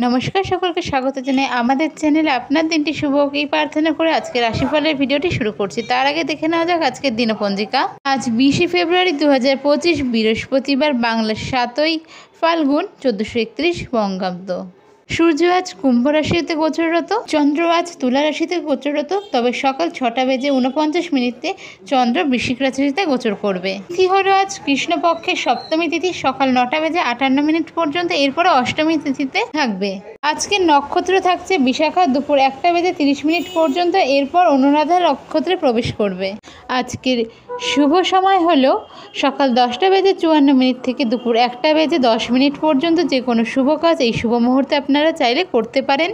নমস্কার, সকলকে স্বাগত জানাই আমাদের চ্যানেলে। আপনার দিনটি শুভ হোক এই প্রার্থনা করে আজকে রাশিফলের ভিডিওটি শুরু করছি। তার আগে দেখে নেওয়া যাক আজকের দিনপঞ্জিকা। আজ 20 ফেব্রুয়ারি 2025 বৃহস্পতিবার, বাংলার 7ই ফাল্গুন 1431 বঙ্গাব্দ। সূর্য আজ কুম্ভ রাশিতে গোচররত, চন্দ্র আজ তুলা রাশিতে গোচররত। তবে সকাল 6:49 চন্দ্র বৃশ্চিক রাশিতে গোচর করবে। তিথি হলো আজ কৃষ্ণপক্ষের সপ্তমী তিথি, সকাল 9:58 পর্যন্ত। এরপরে অষ্টমী তিথিতে থাকবে। আজকের নক্ষত্র থাকছে বিশাখা, দুপুর 1:30 পর্যন্ত। এরপর অনুরাধা নক্ষত্রে প্রবেশ করবে। আজকের শুভ সময় হলো সকাল 10:54 থেকে দুপুর 1:10 পর্যন্ত। যে কোনো শুভ কাজ এই শুভ মুহূর্তে আপনারা চাইলে করতে পারেন।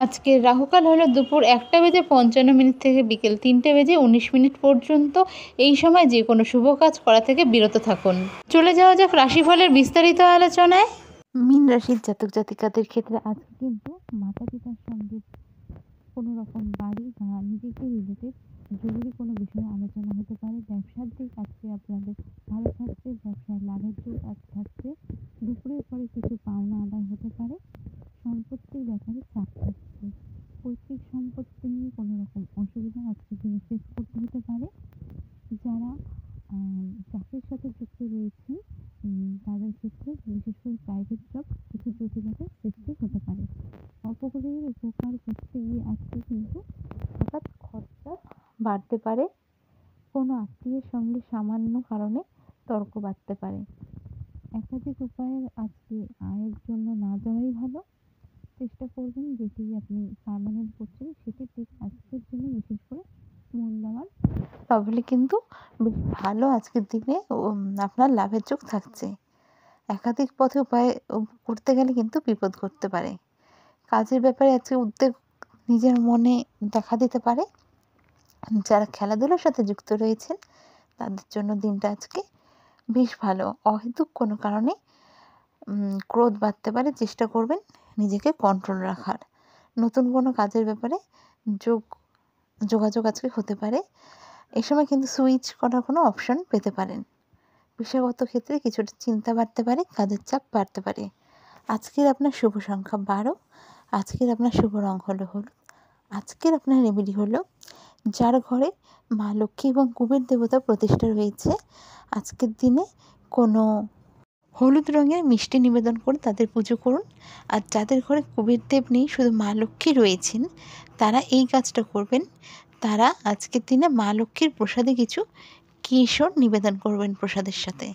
আজকের রাহুকাল হলো দুপুর 1:55 থেকে বিকেল 3:19 পর্যন্ত। এই সময় যে কোনো শুভ কাজ করা থেকে বিরত থাকুন। চলে যাওয়া যাক রাশিফলের বিস্তারিত আলোচনায়। মীন রাশির জাতক জাতিকাদের ক্ষেত্রে আজকে কিন্তু মাতা পিতার সঙ্গে কোনো রকম বাড়ি বা নিজেকে রিলেটেড জরুরি কোনো বিষয়ে আলোচনা হতে পারে। ব্যবসার দিক আজকে আপনাদের ভালো থাকছে, ব্যবসায় লাভের যোগ আজ থাকছে। দুপুরের পরে কিছু পাওনা আদায় হতে পারে। সম্পত্তির ব্যাপারে চাপ থাকছে। পৈতৃক সম্পত্তি নিয়ে কোনো রকম অসুবিধা আজকে দিনে ফেস করতে হতে পারে। যারা চাকরির সাথে যুক্ত রয়েছেন তাদের ক্ষেত্রে বিশেষ করে প্রাইভেট জব কিছু জটিলতার সৃষ্টি হতে পারে। অপরের উপকার করতে গিয়ে আজকে কিন্তু হঠাৎ খরচা বাড়তে পারে। কোনো আত্মীয়ের সঙ্গে সামান্য কারণে তর্ক বাড়তে পারে। একাধিক উপায়ে আজকে আয়ের জন্য না যাওয়াই ভালো। চেষ্টা করবেন যেটি আপনি পার্মানেন্ট করছেন সেটি ঠিক আজকের জন্য বিশেষ করে মন দেওয়ার, তাহলে কিন্তু বেশ ভালো আজকের দিনে আপনার লাভের যোগ থাকছে। একাধিক পথে উপায় করতে গেলে কিন্তু বিপদ ঘটতে পারে। কাজের ব্যাপারে আজকে উদ্বেগ নিজের মনে দেখা দিতে পারে। যারা খেলাধুলার সাথে যুক্ত রয়েছেন তাদের জন্য দিনটা আজকে বেশ ভালো। অহেতুক কোনো কারণে ক্রোধ বাড়তে পারে। চেষ্টা করবেন নিজেকে কন্ট্রোল রাখার। নতুন কোনো কাজের ব্যাপারে যোগাযোগ আজকে হতে পারে। এই সময় কিন্তু সুইচ করার কোনো অপশন পেতে পারেন। পেশাগত ক্ষেত্রে কিছুটা চিন্তা বাড়তে পারে, কাজের চাপ বাড়তে পারে। আজকের আপনার শুভ সংখ্যা 12। আজকের আপনার শুভ রং হলো হলুদ। আজকের আপনার রেমেডি হলো, যার ঘরে মা লক্ষ্মী এবং কুবের দেবতা প্রতিষ্ঠা রয়েছে আজকের দিনে কোনো হলুদ রঙের মিষ্টি নিবেদন করে তাদের পুজো করুন। আর যাদের ঘরে কুবের দেব নেই, শুধু মা লক্ষ্মী রয়েছেন, তারা এই কাজটা করবেন। তারা আজকের দিনে মা লক্ষ্মীর প্রসাদে কিছু কেশর নিবেদন করবেন প্রসাদের সাথে।